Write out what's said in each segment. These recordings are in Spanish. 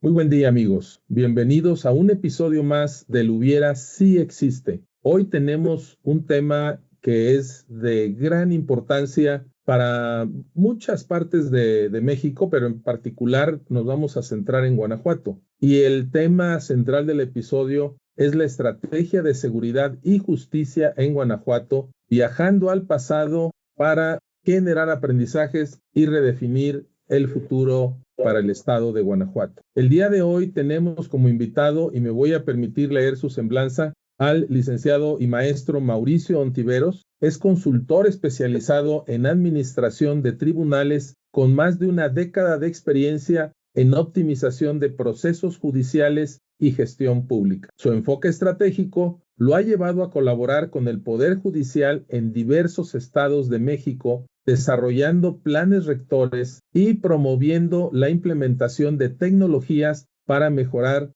Muy buen día, amigos. Bienvenidos a un episodio más del Hubiera Sí Existe. Hoy tenemos un tema que es de gran importancia para muchas partes de México, pero en particular nos vamos a centrar en Guanajuato. Y el tema central del episodio es la estrategia de seguridad y justicia en Guanajuato, viajando al pasado para generar aprendizajes y redefinir el futuro para el estado de Guanajuato. El día de hoy tenemos como invitado, y me voy a permitir leer su semblanza, al licenciado y maestro Mauricio Ontiveros. Es consultor especializado en administración de tribunales con más de una década de experiencia en optimización de procesos judiciales y gestión pública. Su enfoque estratégico lo ha llevado a colaborar con el Poder Judicial en diversos estados de México, desarrollando planes rectores y promoviendo la implementación de tecnologías para mejorar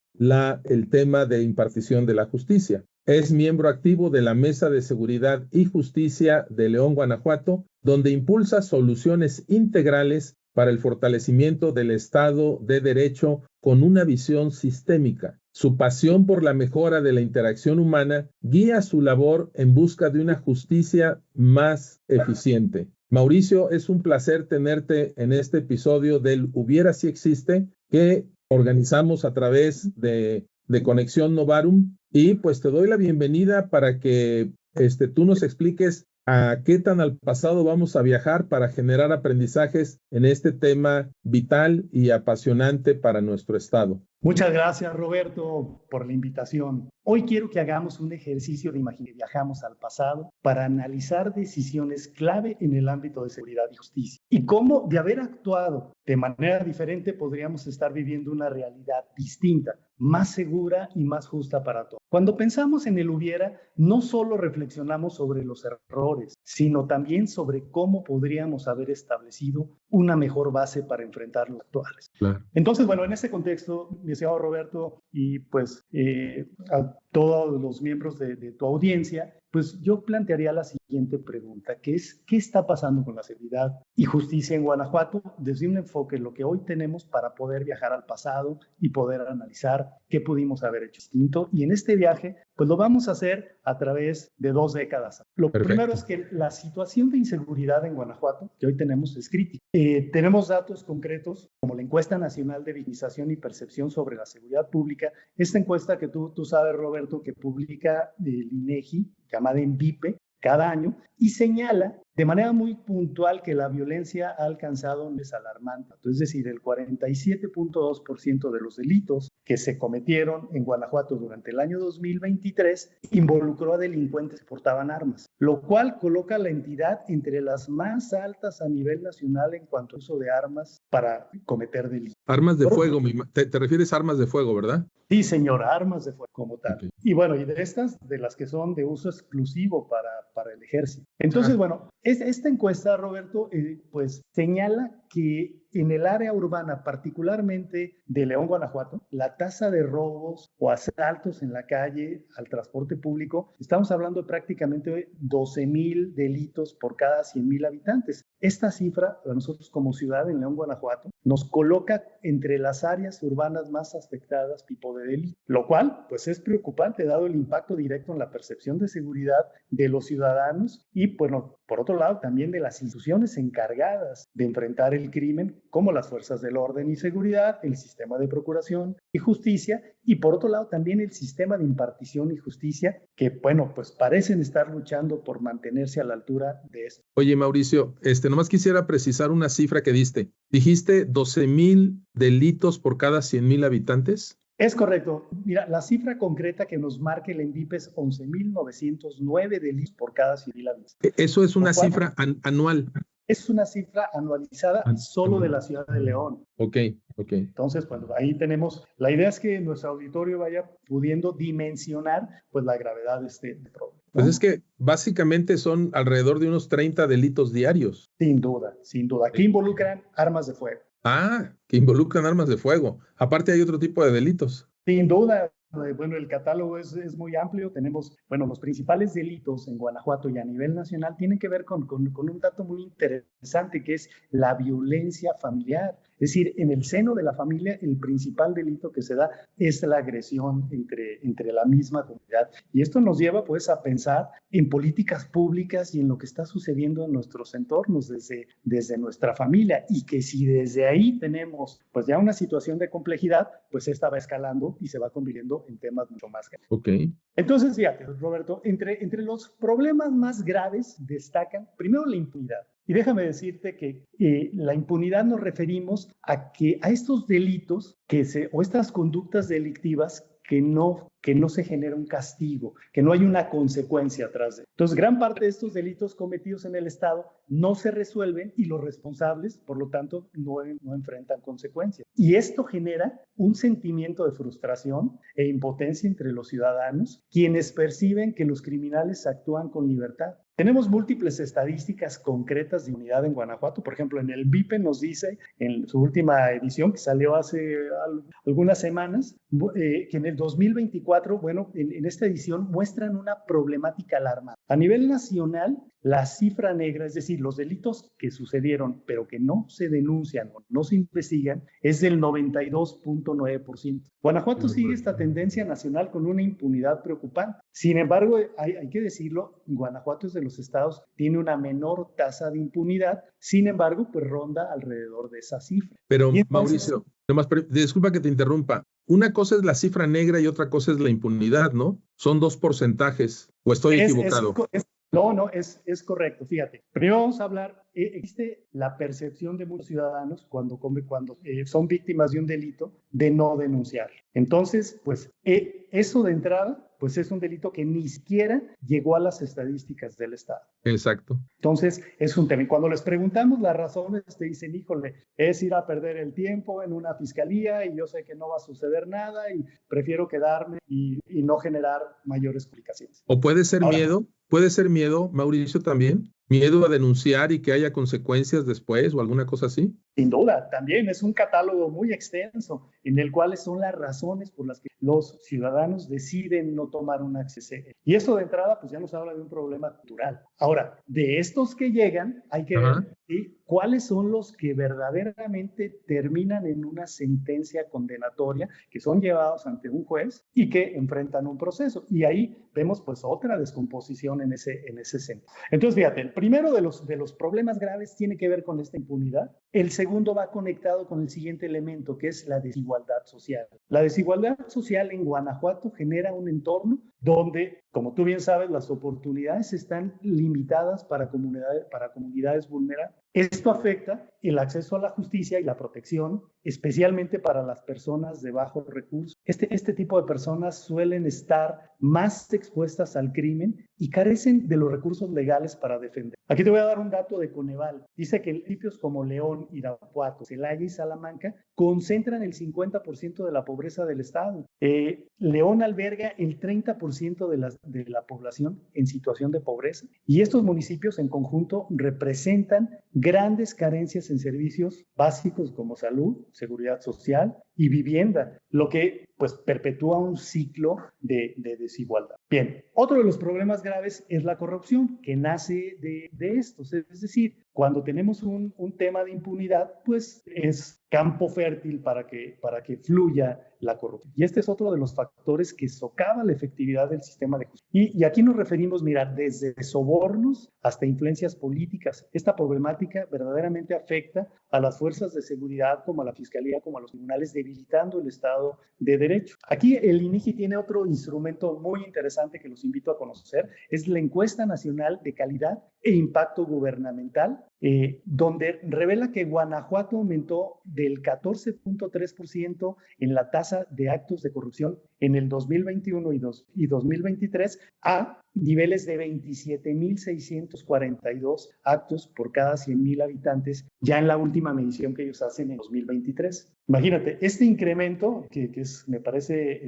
el tema de impartición de la justicia. Es miembro activo de la Mesa de Seguridad y Justicia de León, Guanajuato, donde impulsa soluciones integrales para el fortalecimiento del Estado de Derecho con una visión sistémica. Su pasión por la mejora de la interacción humana guía su labor en busca de una justicia más eficiente. Mauricio, es un placer tenerte en este episodio del Hubiera Si Existe, que organizamos a través de Conexión Novarum, y pues te doy la bienvenida para que tú nos expliques a qué tan al pasado vamos a viajar para generar aprendizajes en este tema vital y apasionante para nuestro estado. Muchas gracias, Roberto, por la invitación. Hoy quiero que hagamos un ejercicio de imaginar que viajamos al pasado para analizar decisiones clave en el ámbito de seguridad y justicia y cómo, de haber actuado de manera diferente, podríamos estar viviendo una realidad distinta, más segura y más justa para todos. Cuando pensamos en el hubiera, no solo reflexionamos sobre los errores, sino también sobre cómo podríamos haber establecido una mejor base para enfrentar los actuales. Claro. Entonces, bueno, en ese contexto, mi estimado Roberto, y pues a todos los miembros de tu audiencia, pues yo plantearía la siguiente pregunta, que es, ¿qué está pasando con la seguridad y justicia en Guanajuato desde un enfoque en lo que hoy tenemos para poder viajar al pasado y poder analizar qué pudimos haber hecho distinto? Y en este viaje, pues lo vamos a hacer a través de 2 décadas. Lo primero es que la situación de inseguridad en Guanajuato que hoy tenemos es crítica. Tenemos datos concretos como la Encuesta Nacional de Victimización y Percepción sobre la Seguridad Pública, esta encuesta que tú sabes, Roberto, que publica el INEGI, llamada ENVIPE, cada año, y señala de manera muy puntual que la violencia ha alcanzado un nivel alarmante. Es decir, el 47.2% de los delitos que se cometieron en Guanajuato durante el año 2023 involucró a delincuentes que portaban armas, lo cual coloca a la entidad entre las más altas a nivel nacional en cuanto a uso de armas para cometer delitos. Armas de fuego, te refieres a armas de fuego, ¿verdad? Sí, señora, armas de fuego como tal. Okay. Y bueno, y de estas, de las que son de uso exclusivo para el ejército. Entonces, bueno, esta encuesta, Roberto, pues señala que en el área urbana, particularmente de León, Guanajuato, la tasa de robos o asaltos en la calle al transporte público, estamos hablando de prácticamente 12,000 delitos por cada 100,000 habitantes. Esta cifra, a nosotros como ciudad en León, Guanajuato, nos coloca entre las áreas urbanas más afectadas tipo de delito, lo cual pues es preocupante dado el impacto directo en la percepción de seguridad de los ciudadanos y, bueno, por otro lado, también de las instituciones encargadas de enfrentar el crimen, como las fuerzas del orden y seguridad, el sistema de procuración y justicia, y por otro lado también el sistema de impartición y justicia, que, bueno, pues parecen estar luchando por mantenerse a la altura de esto. Oye, Mauricio, nomás quisiera precisar una cifra que diste. ¿Dijiste 12,000 delitos por cada 100,000 habitantes? Es correcto. Mira, la cifra concreta que nos marca el ENVIPE es 11,909 delitos por cada 100,000 habitantes. Eso es una cifra anual. Es una cifra anualizada solo de la ciudad de León. Ok. Entonces, bueno, ahí tenemos, la idea es que nuestro auditorio vaya pudiendo dimensionar pues la gravedad de este problema, ¿no? Pues es que básicamente son alrededor de unos 30 delitos diarios. Sin duda. Que involucran armas de fuego. Que involucran armas de fuego. Aparte hay otro tipo de delitos. Sin duda. Bueno, el catálogo es muy amplio. Tenemos, bueno, los principales delitos en Guanajuato y a nivel nacional tienen que ver con un dato muy interesante, que es la violencia familiar. Es decir, en el seno de la familia, el principal delito que se da es la agresión entre la misma comunidad. Y esto nos lleva pues a pensar en políticas públicas y en lo que está sucediendo en nuestros entornos desde nuestra familia, y que si desde ahí tenemos pues ya una situación de complejidad, pues esta va escalando y se va convirtiendo en temas mucho más graves. Ok. Entonces, fíjate, Roberto, entre los problemas más graves destacan primero la impunidad. Y déjame decirte que la impunidad nos referimos a estos delitos o estas conductas delictivas que no se genera un castigo, que no hay una consecuencia atrás de. Entonces, gran parte de estos delitos cometidos en el Estado no se resuelven y los responsables, por lo tanto, no enfrentan consecuencias. Y esto genera un sentimiento de frustración e impotencia entre los ciudadanos, quienes perciben que los criminales actúan con libertad. Tenemos múltiples estadísticas concretas de impunidad en Guanajuato. Por ejemplo, en el BIPE nos dice, en su última edición, que salió hace algunas semanas, que en el 2024, bueno, en esta edición muestran una problemática alarmante. A nivel nacional, la cifra negra, es decir, los delitos que sucedieron, pero que no se denuncian o no se investigan, es del 92.9%. Guanajuato sigue esta tendencia nacional con una impunidad preocupante. Sin embargo, hay que decirlo, Guanajuato es de los estados que tiene una menor tasa de impunidad, sin embargo, pues ronda alrededor de esa cifra. Pero, entonces, Mauricio, disculpa que te interrumpa. Una cosa es la cifra negra y otra cosa es la impunidad, ¿no? Son dos porcentajes, ¿o estoy equivocado? No, es correcto. Fíjate, primero vamos a hablar, existe la percepción de muchos ciudadanos cuando son víctimas de un delito de no denunciar. Entonces, pues eso de entrada, pues es un delito que ni siquiera llegó a las estadísticas del Estado. Exacto. Entonces, es un tema. Y cuando les preguntamos las razones, te dicen, híjole, es ir a perder el tiempo en una fiscalía y yo sé que no va a suceder nada y prefiero quedarme y no generar mayores complicaciones. O puede ser miedo, Mauricio, también. ¿Miedo a denunciar y que haya consecuencias después o alguna cosa así? Sin duda, también es un catálogo muy extenso en el cual son las razones por las que los ciudadanos deciden no tomar un acceso. Y eso de entrada, pues ya nos habla de un problema cultural. Ahora, de estos que llegan, hay que ver cuáles son los que verdaderamente terminan en una sentencia condenatoria, que son llevados ante un juez y que enfrentan un proceso. Y ahí vemos pues otra descomposición en ese sentido. Entonces, fíjate, el primero de los problemas graves tiene que ver con esta impunidad. El segundo va conectado con el siguiente elemento, que es la desigualdad social. La desigualdad social en Guanajuato genera un entorno donde, como tú bien sabes, las oportunidades están limitadas para comunidades vulnerables. Esto afecta el acceso a la justicia y la protección, especialmente para las personas de bajos recursos. Este tipo de personas suelen estar más expuestas al crimen y carecen de los recursos legales para defender. Aquí te voy a dar un dato de Coneval. Dice que municipios como León, Irapuato, Celaya y Salamanca concentran el 50% de la pobreza del estado. León alberga el 30% de la población en situación de pobreza, y estos municipios en conjunto representan grandes carencias en servicios básicos como salud, seguridad social y vivienda, lo que pues perpetúa un ciclo de desigualdad. Bien, otro de los problemas graves es la corrupción, que nace de estos, es decir, cuando tenemos un tema de impunidad, pues es campo fértil para que fluya la corrupción. Y este es otro de los factores que socava la efectividad del sistema de justicia. Y aquí nos referimos, mira, desde sobornos hasta influencias políticas. Esta problemática verdaderamente afecta a las fuerzas de seguridad, como a la fiscalía, como a los tribunales, debilitando el Estado de Derecho. Aquí el INEGI tiene otro instrumento muy interesante que los invito a conocer, es la Encuesta Nacional de Calidad e Impacto Gubernamental, donde revela que Guanajuato aumentó del 14.3% en la tasa de actos de corrupción en el 2021 y 2023 a niveles de 27.642 actos por cada 100,000 habitantes, ya en la última medición que ellos hacen en 2023. Imagínate, este incremento, que me parece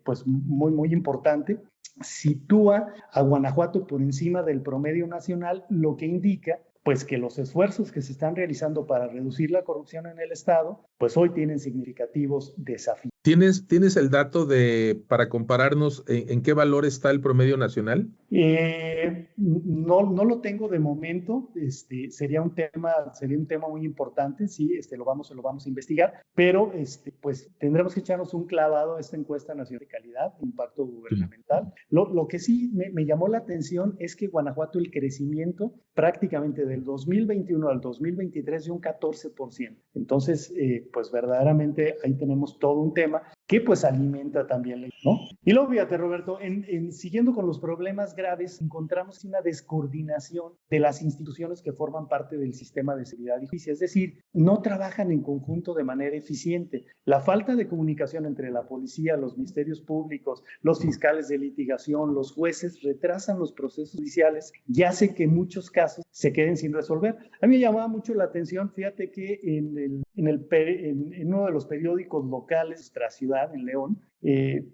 pues muy, muy importante, sitúa a Guanajuato por encima del promedio nacional, lo que indica pues que los esfuerzos que se están realizando para reducir la corrupción en el Estado, pues hoy tienen significativos desafíos. ¿Tienes el dato para compararnos en qué valor está el promedio nacional? No lo tengo de momento. Sería un tema muy importante. Sí, lo vamos a investigar, pero pues tendremos que echarnos un clavado a esta encuesta nacional de calidad, impacto gubernamental. Lo que sí me llamó la atención es que Guanajuato, el crecimiento prácticamente del 2021 al 2023 de un 14%. Entonces, pues verdaderamente ahí tenemos todo un tema que pues alimenta también, ¿no? Y luego, fíjate, Roberto, siguiendo con los problemas graves, encontramos una descoordinación de las instituciones que forman parte del sistema de seguridad y justicia, es decir, no trabajan en conjunto de manera eficiente. La falta de comunicación entre la policía, los ministerios públicos, los fiscales de litigación, los jueces, retrasan los procesos judiciales y hace que muchos casos se queden sin resolver. A mí me llamaba mucho la atención, fíjate que en uno de los periódicos locales de nuestra ciudad, en León,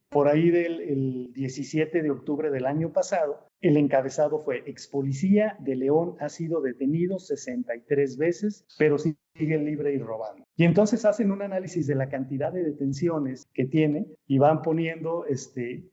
por ahí del 17 de octubre del año pasado, el encabezado fue: ex policía de León ha sido detenido 63 veces, pero sigue libre y robando. Y entonces hacen un análisis de la cantidad de detenciones que tiene y van poniendo desde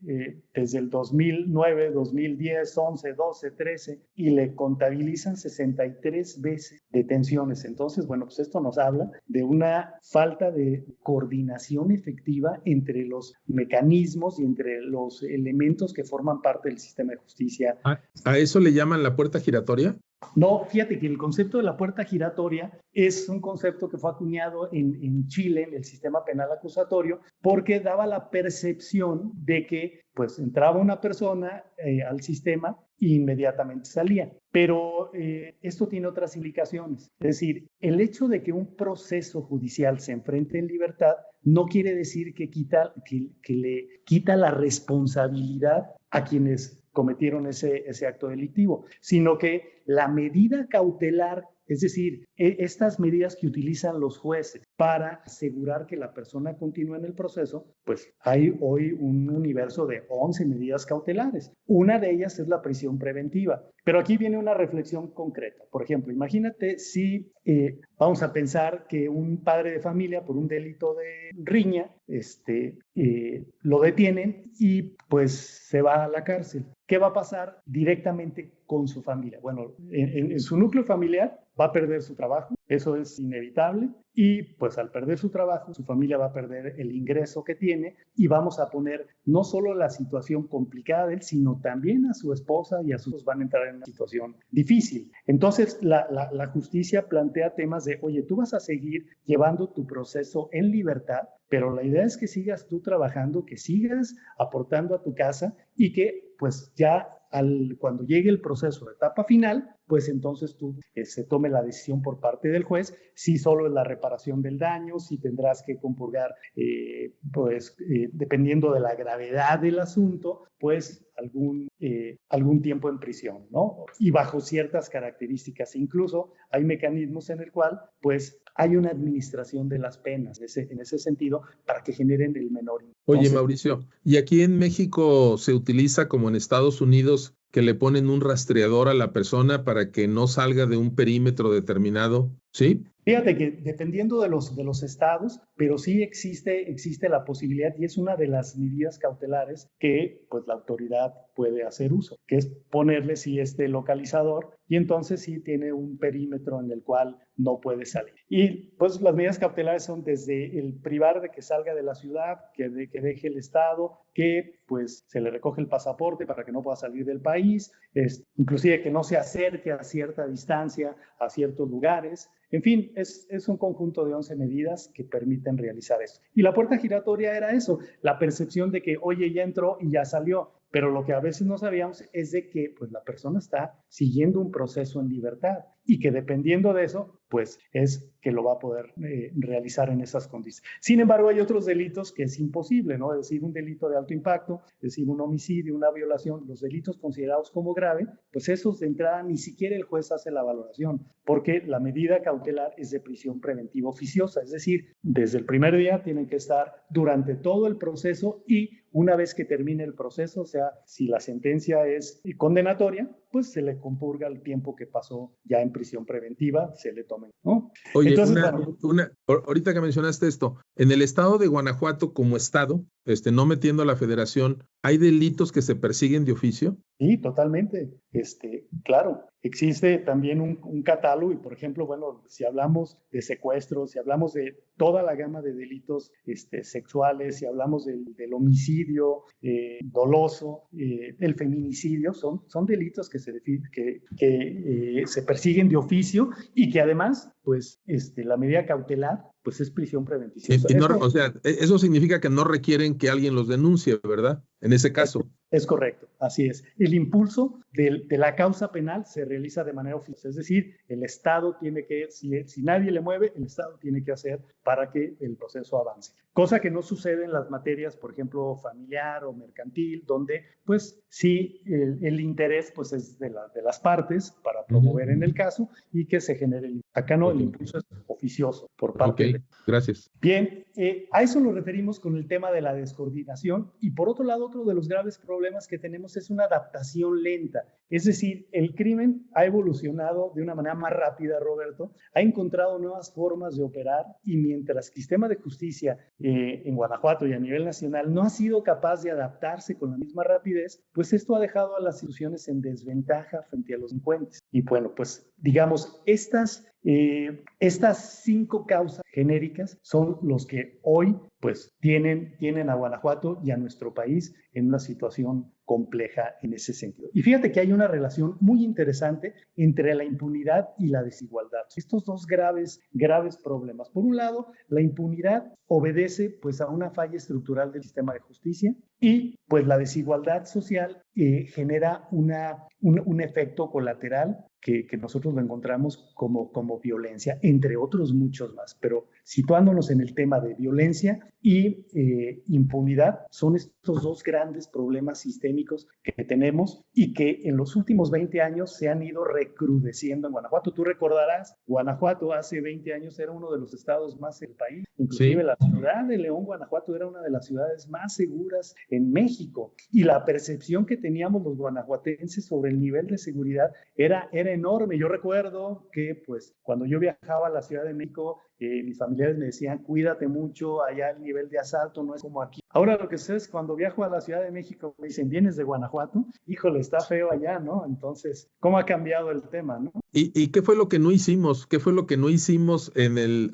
el 2009, 2010, 11, 12, 13 y le contabilizan 63 veces detenciones. Entonces, bueno, pues esto nos habla de una falta de coordinación efectiva entre los mecanismos y entre los elementos que forman parte del sistema de justicia. ¿A eso le llaman la puerta giratoria? No, fíjate que el concepto de la puerta giratoria es un concepto que fue acuñado en Chile, en el sistema penal acusatorio, porque daba la percepción de que pues entraba una persona al sistema e inmediatamente salía. Pero esto tiene otras implicaciones. Es decir, el hecho de que un proceso judicial se enfrente en libertad no quiere decir que le quita la responsabilidad a quienes cometieron ese acto delictivo, sino que la medida cautelar, es decir, estas medidas que utilizan los jueces para asegurar que la persona continúe en el proceso, pues hay hoy un universo de 11 medidas cautelares. Una de ellas es la prisión preventiva. Pero aquí viene una reflexión concreta. Por ejemplo, imagínate si vamos a pensar que un padre de familia por un delito de riña lo detienen y pues se va a la cárcel. ¿Qué va a pasar directamente con su familia? Bueno, en su núcleo familiar va a perder su trabajo, eso es inevitable, y pues al perder su trabajo, su familia va a perder el ingreso que tiene y vamos a poner no solo la situación complicada de él, sino también a su esposa y a sus hijos van a entrar en una situación difícil. Entonces, la justicia plantea temas de, oye, tú vas a seguir llevando tu proceso en libertad, pero la idea es que sigas tú trabajando, que sigas aportando a tu casa y que pues ya cuando llegue el proceso de etapa final, pues entonces tú se tome la decisión por parte del juez si solo es la reparación del daño, si tendrás que compurgar, dependiendo de la gravedad del asunto, pues algún tiempo en prisión, ¿no? Y bajo ciertas características. Incluso hay mecanismos en el cual, pues, hay una administración de las penas en ese sentido para que generen el menor. Oye, Mauricio, ¿y aquí en México se utiliza como en Estados Unidos que le ponen un rastreador a la persona para que no salga de un perímetro determinado? ¿Sí? Fíjate que dependiendo de los estados, pero sí existe la posibilidad y es una de las medidas cautelares que pues la autoridad puede hacer uso, que es ponerle este localizador y entonces sí tiene un perímetro en el cual no puede salir. Y pues las medidas cautelares son desde el privar de que salga de la ciudad, que deje el estado, que pues se le recoge el pasaporte para que no pueda salir del país, inclusive que no se acerque a cierta distancia a ciertos lugares. En fin, es un conjunto de 11 medidas que permiten realizar esto. Y la puerta giratoria era eso, la percepción de que, oye, ya entró y ya salió. Pero lo que a veces no sabíamos es de que pues, la persona está siguiendo un proceso en libertad y que dependiendo de eso, pues es que lo va a poder realizar en esas condiciones. Sin embargo, hay otros delitos que es imposible, ¿no? Es decir, un delito de alto impacto, es decir, un homicidio, una violación, los delitos considerados como grave, pues esos de entrada ni siquiera el juez hace la valoración, porque la medida cautelar es de prisión preventiva oficiosa, es decir, desde el primer día tienen que estar durante todo el proceso y una vez que termine el proceso, o sea, si la sentencia es condenatoria, pues se le compurga el tiempo que pasó ya en prisión preventiva, se le tome, ¿no? Oye, entonces, ahorita que mencionaste esto, en el estado de Guanajuato como estado, no metiendo a la federación, ¿Hay delitos que se persiguen de oficio? Sí, totalmente. Claro, existe también un catálogo y, por ejemplo, bueno, si hablamos de secuestros, si hablamos de toda la gama de delitos sexuales, si hablamos del homicidio doloso, el feminicidio, son delitos que se persiguen de oficio y que además, pues, la medida cautelar, pues es prisión preventiva. O sea, eso significa que no requieren que alguien los denuncie, ¿verdad? En ese caso. Es correcto, así es. El impulso de la causa penal se realiza de manera oficial, es decir, el Estado tiene que, si nadie le mueve, el Estado tiene que hacer para que el proceso avance. Cosa que no sucede en las materias, por ejemplo, familiar o mercantil, donde pues sí el interés pues es de las partes para promover en el caso y que se genere. Acá no, el impulso es oficioso por parte de... Gracias. Bien, a eso lo referimos con el tema de la descoordinación y por otro lado, otro de los graves problemas que tenemos es una adaptación lenta. Es decir, el crimen ha evolucionado de una manera más rápida, Roberto, ha encontrado nuevas formas de operar y mientras el sistema de justicia en Guanajuato y a nivel nacional no ha sido capaz de adaptarse con la misma rapidez, pues esto ha dejado a las instituciones en desventaja frente a los delincuentes. Y bueno, pues digamos, estas 5 causas genéricas son los que hoy pues tienen a Guanajuato y a nuestro país en una situación compleja en ese sentido. Y fíjate que hay una relación muy interesante entre la impunidad y la desigualdad. Estos dos graves problemas. Por un lado, la impunidad obedece pues a una falla estructural del sistema de justicia y pues la desigualdad social genera un efecto colateral que nosotros lo encontramos como violencia, entre otros muchos más. Pero situándonos en el tema de violencia y impunidad, son estos dos grandes problemas sistémicos que tenemos y que en los últimos 20 años se han ido recrudeciendo en Guanajuato. Tú recordarás, Guanajuato hace 20 años era uno de los estados más del país. Inclusive sí. La ciudad de León, Guanajuato, era una de las ciudades más seguras en México. Y la percepción que teníamos los guanajuatenses sobre el nivel de seguridad era enorme. Yo recuerdo que pues cuando yo viajaba a la Ciudad de México, mis familiares me decían, cuídate mucho, allá el nivel de asalto no es como aquí. Ahora lo que sé es cuando viajo a la Ciudad de México me dicen, ¿vienes de Guanajuato? Híjole, está feo allá, ¿no? Entonces, ¿cómo ha cambiado el tema, no? ¿Y qué fue lo que no hicimos? ¿Qué fue lo que no hicimos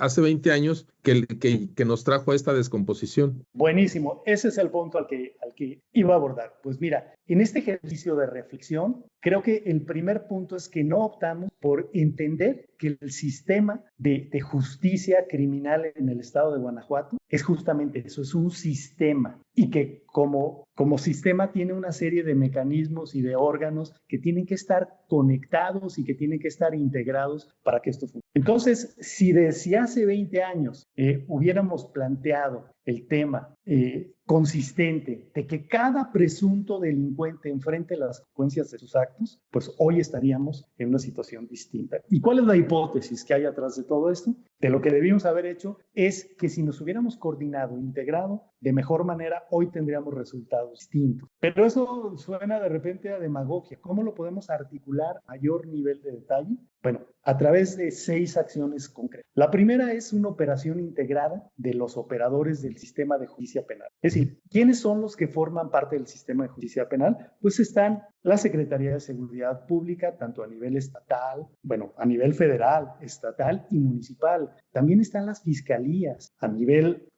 hace 20 años que nos trajo a esta descomposición? Buenísimo, ese es el punto al que iba a abordar. Pues mira, en este ejercicio de reflexión, creo que el primer punto es que no optamos por entender que el sistema de justicia criminal en el estado de Guanajuato es justamente eso, es un sistema y que como sistema tiene una serie de mecanismos y de órganos que tienen que estar conectados y que tienen que estar integrados para que esto funcione. Entonces, si hace 20 años hubiéramos planteado el tema consistente de que cada presunto delincuente enfrente las consecuencias de sus actos, pues hoy estaríamos en una situación distinta. ¿Y cuál es la hipótesis que hay atrás de todo esto? De lo que debimos haber hecho es que si nos hubiéramos coordinado, integrado de mejor manera, hoy tendríamos resultados distintos. Pero eso suena de repente a demagogia. ¿Cómo lo podemos articular a mayor nivel de detalle? Bueno, a través de 6 acciones concretas. La primera es una operación integrada de los operadores del sistema de justicia penal. Es decir, ¿quiénes son los que forman parte del sistema de justicia penal? Pues están la Secretaría de Seguridad Pública, tanto a nivel estatal, a nivel federal, estatal y municipal. También están las fiscalías a nivel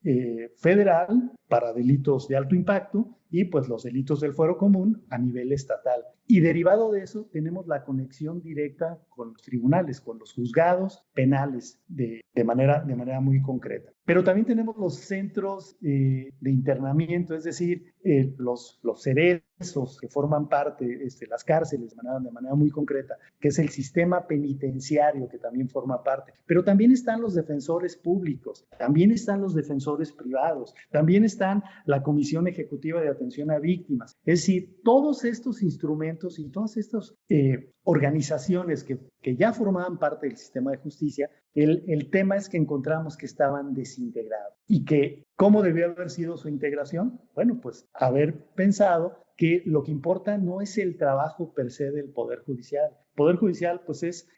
federal para delitos de alto impacto y pues los delitos del fuero común a nivel estatal. Y derivado de eso tenemos la conexión directa con los tribunales, con los juzgados penales de manera muy concreta. Pero también tenemos los centros de internamiento, es decir, los cerezos que forman parte, las cárceles de manera muy concreta, que es el sistema penitenciario que también forma parte. Pero también están los defensores públicos, también están los defensores privados, también están la Comisión Ejecutiva de Atención a Víctimas. Es decir, todos estos instrumentos y todas estas organizaciones que ya formaban parte del sistema de justicia, el tema es que encontramos que estaban desintegrados y que ¿cómo debió haber sido su integración? Bueno, pues haber pensado que lo que importa no es el trabajo per se del Poder Judicial. El Poder Judicial, pues es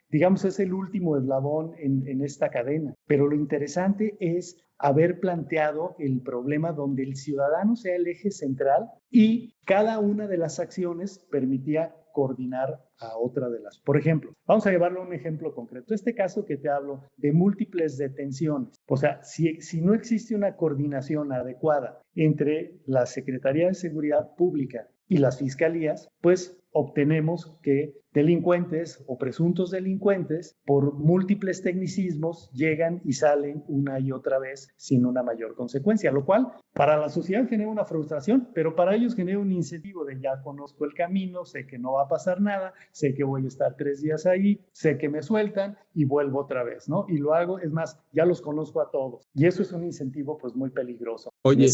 el último eslabón en esta cadena. Pero lo interesante es haber planteado el problema donde el ciudadano sea el eje central y cada una de las acciones permitía coordinar a otra de las. Por ejemplo, vamos a llevarlo a un ejemplo concreto. Este caso que te hablo de múltiples detenciones. O sea, si no existe una coordinación adecuada entre la Secretaría de Seguridad Pública y las fiscalías, pues obtenemos que delincuentes o presuntos delincuentes, por múltiples tecnicismos, llegan y salen una y otra vez sin una mayor consecuencia, lo cual para la sociedad genera una frustración, pero para ellos genera un incentivo de ya conozco el camino, sé que no va a pasar nada, sé que voy a estar 3 días ahí, sé que me sueltan y vuelvo otra vez, ¿no? Y lo hago, es más, ya los conozco a todos. Y eso es un incentivo pues muy peligroso. Oye,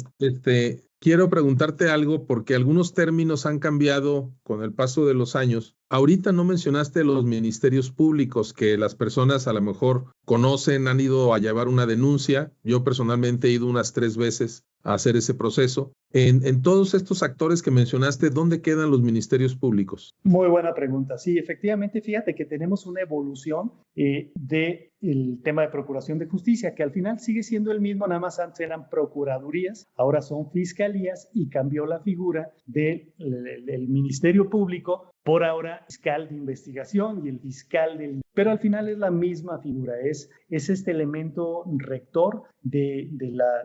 quiero preguntarte algo porque algunos términos han cambiado con el paso de los años. Ahorita no mencionaste los ministerios públicos que las personas a lo mejor conocen, han ido a llevar una denuncia. Yo personalmente he ido unas 3 veces a hacer ese proceso. En todos estos actores que mencionaste, ¿dónde quedan los ministerios públicos? Muy buena pregunta. Sí, efectivamente, fíjate que tenemos una evolución del tema de procuración de justicia, que al final sigue siendo el mismo, nada más antes eran procuradurías, ahora son fiscalías y cambió la figura del Ministerio Público por ahora fiscal de investigación y el fiscal del... Pero al final es la misma figura, es este elemento rector de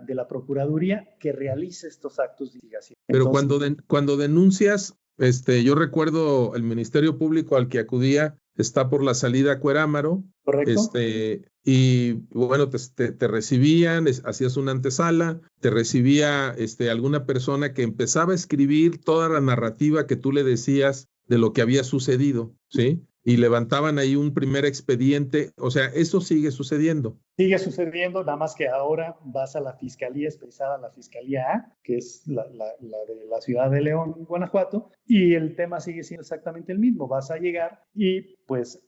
la Procuraduría que realiza estos actos de investigación. Pero cuando denuncias, yo recuerdo el Ministerio Público al que acudía está por la salida a Cuerámaro. ¿Correcto? Y bueno, te recibían, hacías una antesala, te recibía alguna persona que empezaba a escribir toda la narrativa que tú le decías de lo que había sucedido, ¿sí? Y levantaban ahí un primer expediente, o sea, eso sigue sucediendo. Sigue sucediendo, nada más que ahora vas a la fiscalía especializada, la Fiscalía A, que es la de la ciudad de León, Guanajuato, y el tema sigue siendo exactamente el mismo. Vas a llegar y pues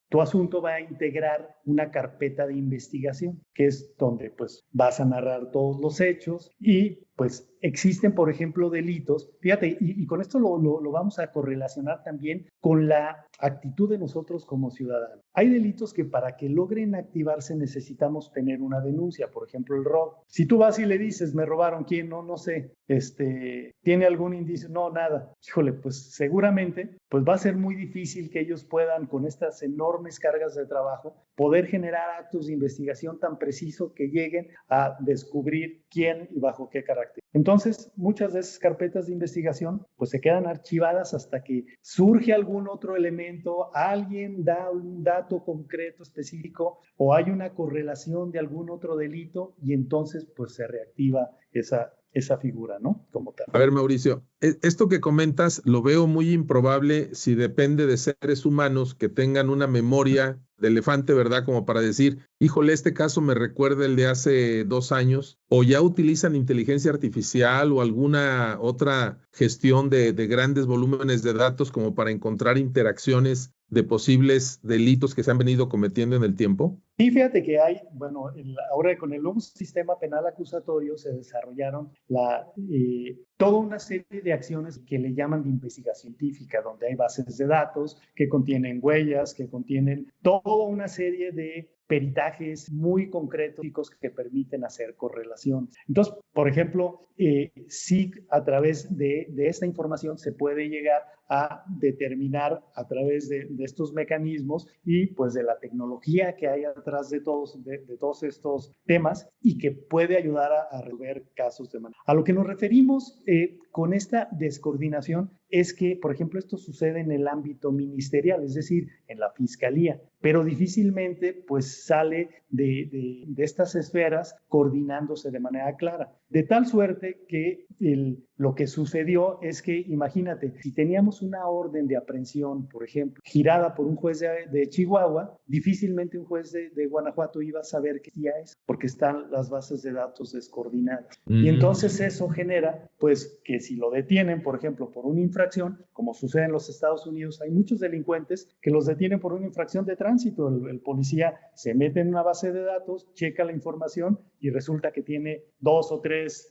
tu asunto va a integrar una carpeta de investigación, que es donde pues vas a narrar todos los hechos y pues existen, por ejemplo, delitos. Fíjate, y con esto lo vamos a correlacionar también con la actitud de nosotros como ciudadanos. Hay delitos que para que logren activarse necesitamos tener una denuncia, por ejemplo, el robo. Si tú vas y le dices, me robaron, ¿quién? No sé, ¿tiene algún indicio? No, nada. Híjole, pues seguramente pues va a ser muy difícil que ellos puedan, con estas enormes cargas de trabajo, poder generar actos de investigación tan precisos que lleguen a descubrir quién y bajo qué carácter. Entonces, muchas de esas carpetas de investigación pues se quedan archivadas hasta que surge algún otro elemento, alguien da un dato concreto, específico, o hay una correlación de algún otro delito y entonces pues se reactiva esa figura, ¿no? Como tal. A ver, Mauricio, esto que comentas lo veo muy improbable si depende de seres humanos que tengan una memoria de elefante, ¿verdad? Como para decir, híjole, este caso me recuerda el de hace 2 años, o ya utilizan inteligencia artificial o alguna otra gestión de grandes volúmenes de datos como para encontrar interacciones de posibles delitos que se han venido cometiendo en el tiempo. Y fíjate que hay, bueno, ahora con el nuevo sistema penal acusatorio se desarrollaron toda una serie de acciones que le llaman de investigación científica, donde hay bases de datos que contienen huellas, que contienen toda una serie de peritajes muy concretos que permiten hacer correlaciones. Entonces, por ejemplo, sí, a través de esta información se puede llegar a determinar a través de estos mecanismos y pues de la tecnología que hay atrás de todos estos temas y que puede ayudar a resolver casos de manera. A lo que nos referimos con esta descoordinación es que, por ejemplo, esto sucede en el ámbito ministerial, es decir, en la fiscalía, pero difícilmente pues sale de estas esferas coordinándose de manera clara. De tal suerte que lo que sucedió es que, imagínate, si teníamos una orden de aprehensión, por ejemplo, girada por un juez de Chihuahua, difícilmente un juez de Guanajuato iba a saber qué día es, porque están las bases de datos descoordinadas. Y entonces eso genera, pues, que si lo detienen, por ejemplo, por una infracción, como sucede en los Estados Unidos, hay muchos delincuentes que los detienen por una infracción de tránsito. El policía se mete en una base de datos, checa la información y resulta que tiene 2 o 3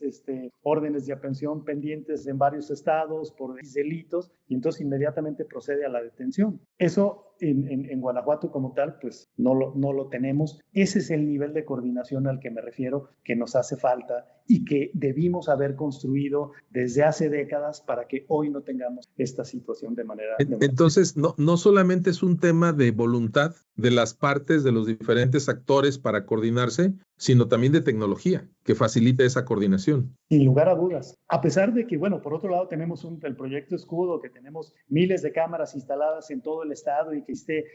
órdenes de aprehensión pendientes en varios estados por delitos y entonces inmediatamente procede a la detención. Eso en Guanajuato como tal, pues no lo tenemos. Ese es el nivel de coordinación al que me refiero, que nos hace falta y que debimos haber construido desde hace décadas para que hoy no tengamos esta situación de manera. Entonces, no solamente es un tema de voluntad de las partes, de los diferentes actores para coordinarse, sino también de tecnología que facilite esa coordinación. Sin lugar a dudas. A pesar de que, bueno, por otro lado tenemos el proyecto Escudo, que tenemos miles de cámaras instaladas en todo el estado y que existe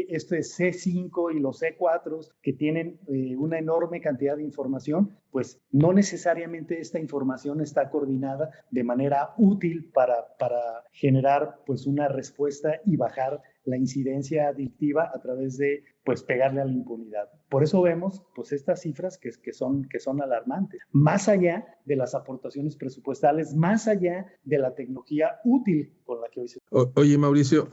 esto es C5 y los C4 que tienen una enorme cantidad de información, pues no necesariamente esta información está coordinada de manera útil para generar pues una respuesta y bajar la incidencia adictiva a través de pues pegarle a la impunidad. Por eso vemos pues estas cifras que son alarmantes. Más allá de las aportaciones presupuestales, más allá de la tecnología útil con la que hoy se... Oye, Mauricio,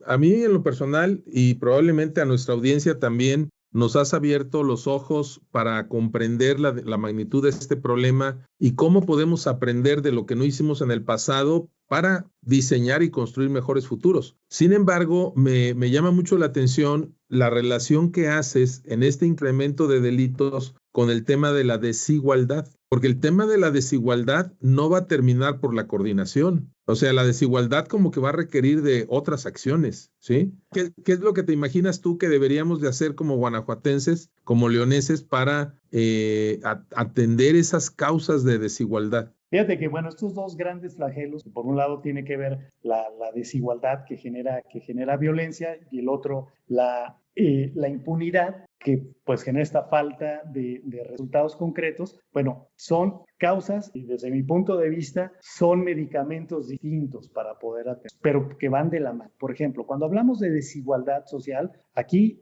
a mí en lo personal y probablemente a nuestra audiencia también nos has abierto los ojos para comprender la magnitud de este problema y cómo podemos aprender de lo que no hicimos en el pasado para diseñar y construir mejores futuros. Sin embargo, me llama mucho la atención la relación que haces en este incremento de delitos con el tema de la desigualdad, porque el tema de la desigualdad no va a terminar por la coordinación. O sea, la desigualdad como que va a requerir de otras acciones, ¿sí? ¿Qué es lo que te imaginas tú que deberíamos de hacer como guanajuatenses, como leoneses, para atender esas causas de desigualdad? Fíjate que, bueno, estos dos grandes flagelos, por un lado tiene que ver la desigualdad que genera violencia y el otro la impunidad que pues genera esta falta de resultados concretos. Bueno, son causas y desde mi punto de vista son medicamentos distintos para poder atender, pero que van de la mano. Por ejemplo, cuando hablamos de desigualdad social, aquí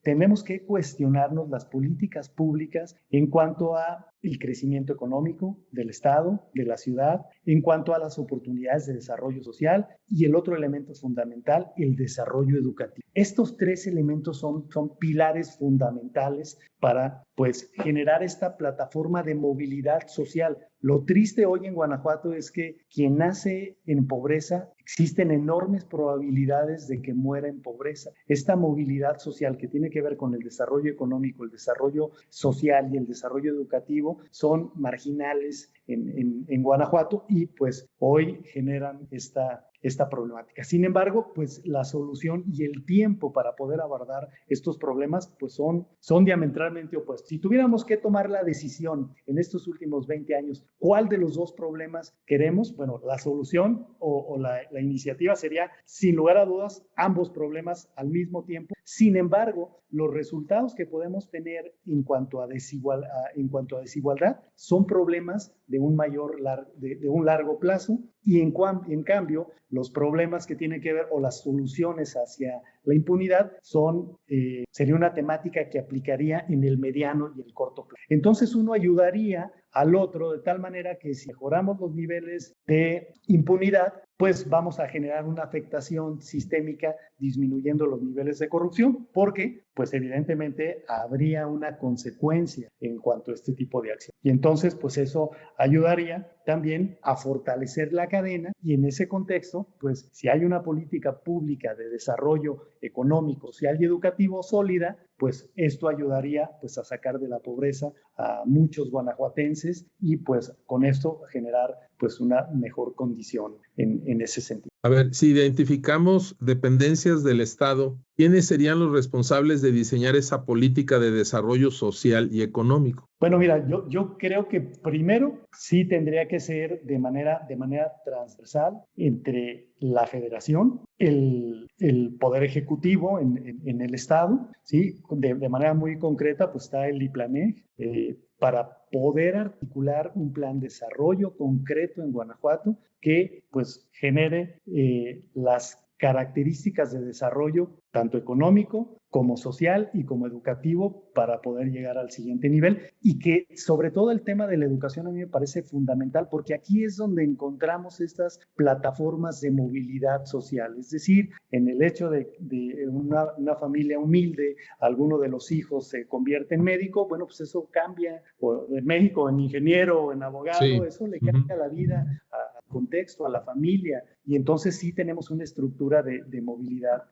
tenemos que cuestionarnos las políticas públicas en cuanto a el crecimiento económico del Estado, de la ciudad, en cuanto a las oportunidades de desarrollo social y el otro elemento fundamental, el desarrollo educativo. Estos tres elementos son pilares fundamentales para pues generar esta plataforma de movilidad social. Lo triste hoy en Guanajuato es que quien nace en pobreza, existen enormes probabilidades de que muera en pobreza. Esta movilidad social que tiene que ver con el desarrollo económico, el desarrollo social y el desarrollo educativo son marginales en Guanajuato y pues hoy generan esta problemática. Sin embargo, pues la solución y el tiempo para poder abordar estos problemas pues son diametralmente opuestos. Si tuviéramos que tomar la decisión en estos últimos 20 años, ¿cuál de los dos problemas queremos? Bueno, la solución o la iniciativa sería, sin lugar a dudas, ambos problemas al mismo tiempo. Sin embargo, los resultados que podemos tener en cuanto a desigualdad son problemas de un largo plazo y en cambio los problemas que tienen que ver o las soluciones hacia la impunidad sería una temática que aplicaría en el mediano y el corto plazo. Entonces uno ayudaría al otro de tal manera que si mejoramos los niveles de impunidad, pues vamos a generar una afectación sistémica disminuyendo los niveles de corrupción, porque pues evidentemente habría una consecuencia en cuanto a este tipo de acción. Y entonces pues eso ayudaría también a fortalecer la cadena y en ese contexto, pues si hay una política pública de desarrollo económico, social y educativo sólida, pues esto ayudaría pues a sacar de la pobreza a muchos guanajuatenses y pues con esto generar pues una mejor condición en ese sentido. A ver, si identificamos dependencias del Estado, ¿quiénes serían los responsables de diseñar esa política de desarrollo social y económico? Bueno, mira, yo creo que primero sí tendría que ser de manera transversal entre la federación, el poder ejecutivo en el Estado, ¿sí? De manera muy concreta, pues está el IPLANEG, para poder articular un plan de desarrollo concreto en Guanajuato que pues genere las características de desarrollo tanto económico como social y como educativo para poder llegar al siguiente nivel y que sobre todo el tema de la educación a mí me parece fundamental porque aquí es donde encontramos estas plataformas de movilidad social, es decir, en el hecho de una familia humilde, alguno de los hijos se convierte en médico, bueno, pues eso cambia, o en médico, en ingeniero, o en abogado, sí. Eso le cambia la vida a contexto, a la familia, y entonces sí tenemos una estructura de movilidad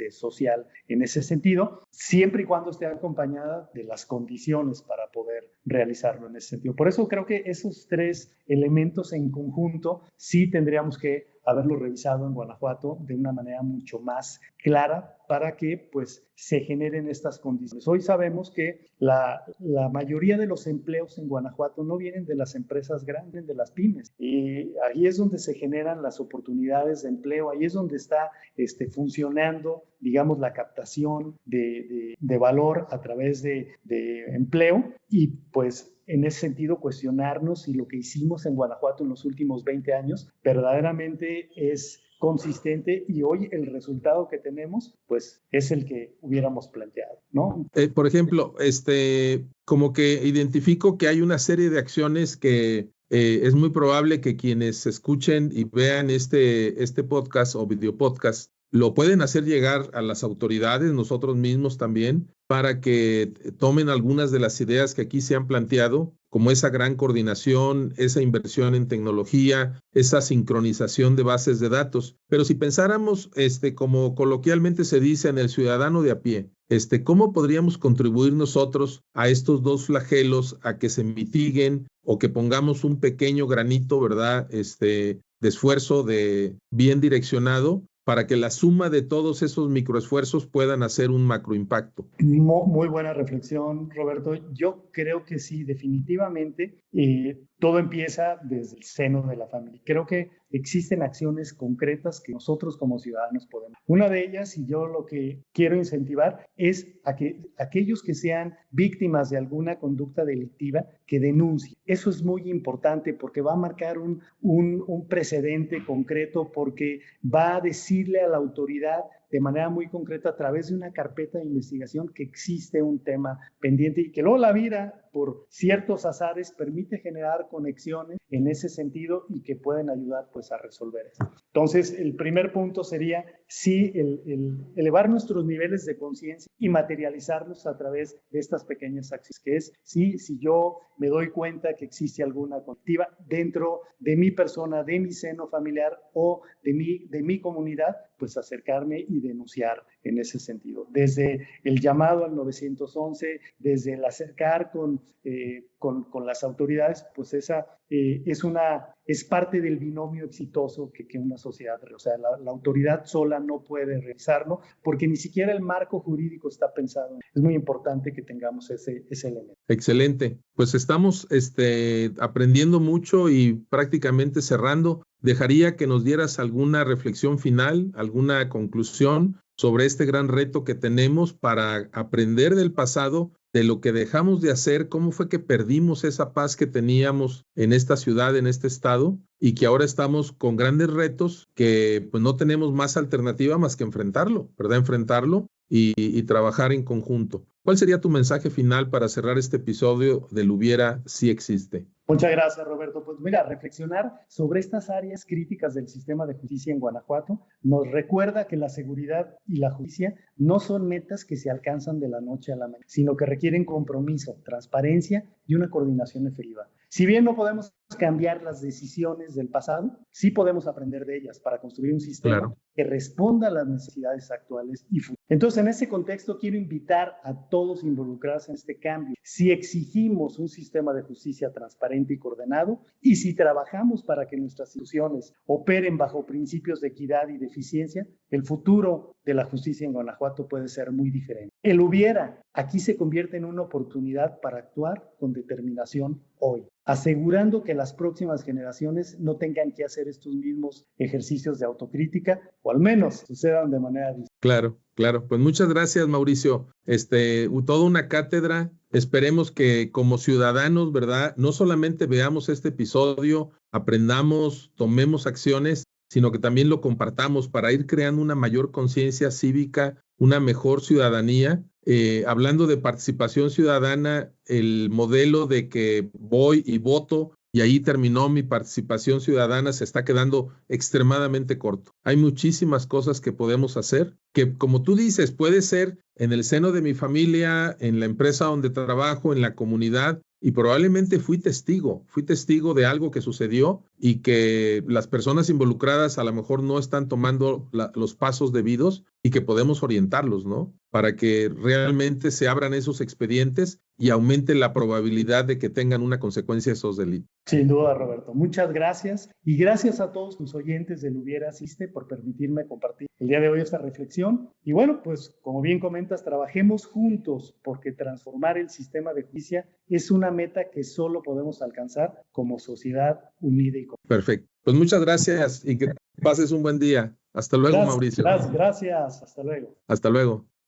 social en ese sentido, siempre y cuando esté acompañada de las condiciones para poder realizarlo en ese sentido. Por eso creo que esos tres elementos en conjunto sí tendríamos que haberlo revisado en Guanajuato de una manera mucho más clara para que pues se generen estas condiciones. Hoy sabemos que la mayoría de los empleos en Guanajuato no vienen de las empresas grandes, de las pymes. Y ahí es donde se generan las oportunidades de empleo, ahí es donde está funcionando, digamos, la captación de valor a través de empleo y pues en ese sentido cuestionarnos si lo que hicimos en Guanajuato en los últimos 20 años verdaderamente es consistente y hoy el resultado que tenemos pues es el que hubiéramos planteado, ¿no? Por ejemplo, como que identifico que hay una serie de acciones que es muy probable que quienes escuchen y vean este podcast o video podcast lo pueden hacer llegar a las autoridades, nosotros mismos también, para que tomen algunas de las ideas que aquí se han planteado, como esa gran coordinación, esa inversión en tecnología, esa sincronización de bases de datos. Pero si pensáramos, como coloquialmente se dice, en el ciudadano de a pie, ¿cómo podríamos contribuir nosotros a estos dos flagelos, a que se mitiguen o que pongamos un pequeño granito, ¿verdad? De esfuerzo bien direccionado, para que la suma de todos esos microesfuerzos puedan hacer un macroimpacto? Muy buena reflexión, Roberto. Yo creo que sí, definitivamente todo empieza desde el seno de la familia. Creo que existen acciones concretas que nosotros como ciudadanos podemos. Una de ellas, y yo lo que quiero incentivar, es a que aquellos que sean víctimas de alguna conducta delictiva, que denuncien. Eso es muy importante porque va a marcar un precedente concreto, porque va a decirle a la autoridad de manera muy concreta a través de una carpeta de investigación que existe un tema pendiente y que luego la vida, por ciertos azares, permite generar conexiones en ese sentido y que pueden ayudar pues a resolver eso. Entonces, el primer punto sería sí el elevar nuestros niveles de conciencia y materializarlos a través de estas pequeñas acciones, que es si yo me doy cuenta que existe alguna conducta dentro de mi persona, de mi seno familiar o de mi comunidad, pues acercarme y denunciar en ese sentido. Desde el llamado al 911, desde el acercar con las autoridades, pues esa es parte del binomio exitoso que una sociedad, o sea, la autoridad sola no puede realizarlo porque ni siquiera el marco jurídico está pensado. Es muy importante que tengamos ese elemento. Excelente. Pues estamos aprendiendo mucho y prácticamente cerrando. Dejaría que nos dieras alguna reflexión final, alguna conclusión sobre este gran reto que tenemos para aprender del pasado, de lo que dejamos de hacer, cómo fue que perdimos esa paz que teníamos en esta ciudad, en este estado, y que ahora estamos con grandes retos que pues no tenemos más alternativa más que enfrentarlo, ¿verdad? Enfrentarlo y trabajar en conjunto. ¿Cuál sería tu mensaje final para cerrar este episodio del Hubiera si existe? Muchas gracias, Roberto. Pues mira, reflexionar sobre estas áreas críticas del sistema de justicia en Guanajuato nos recuerda que la seguridad y la justicia no son metas que se alcanzan de la noche a la mañana, sino que requieren compromiso, transparencia y una coordinación efectiva. Si bien no podemos cambiar las decisiones del pasado, sí podemos aprender de ellas para construir un sistema que responda a las necesidades actuales y futuras. Entonces, en ese contexto, quiero invitar a todos a involucrarse en este cambio. Si exigimos un sistema de justicia transparente y coordenado, y si trabajamos para que nuestras instituciones operen bajo principios de equidad y de eficiencia, el futuro de la justicia en Guanajuato puede ser muy diferente. El hubiera aquí se convierte en una oportunidad para actuar con determinación hoy, asegurando que las próximas generaciones no tengan que hacer estos mismos ejercicios de autocrítica, o al menos sucedan de manera distinta. Claro, claro. Pues muchas gracias, Mauricio. Toda una cátedra. Esperemos que como ciudadanos, ¿verdad? No solamente veamos este episodio, aprendamos, tomemos acciones, sino que también lo compartamos para ir creando una mayor conciencia cívica, una mejor ciudadanía. Hablando de participación ciudadana, el modelo de que voy y voto y ahí terminó mi participación ciudadana se está quedando extremadamente corto. Hay muchísimas cosas que podemos hacer, que como tú dices, puede ser en el seno de mi familia, en la empresa donde trabajo, en la comunidad, y probablemente fui testigo de algo que sucedió y que las personas involucradas a lo mejor no están tomando los pasos debidos y que podemos orientarlos, ¿no? Para que realmente se abran esos expedientes y aumente la probabilidad de que tengan una consecuencia esos delitos. Sin duda, Roberto. Muchas gracias. Y gracias a todos tus oyentes del Hubiera Asiste por permitirme compartir el día de hoy esta reflexión. Y bueno, pues como bien comentas, trabajemos juntos porque transformar el sistema de justicia es una meta que solo podemos alcanzar como sociedad unida y común. Perfecto. Pues muchas gracias y que pases un buen día. Hasta luego, Mauricio. Gracias. Hasta luego. Hasta luego.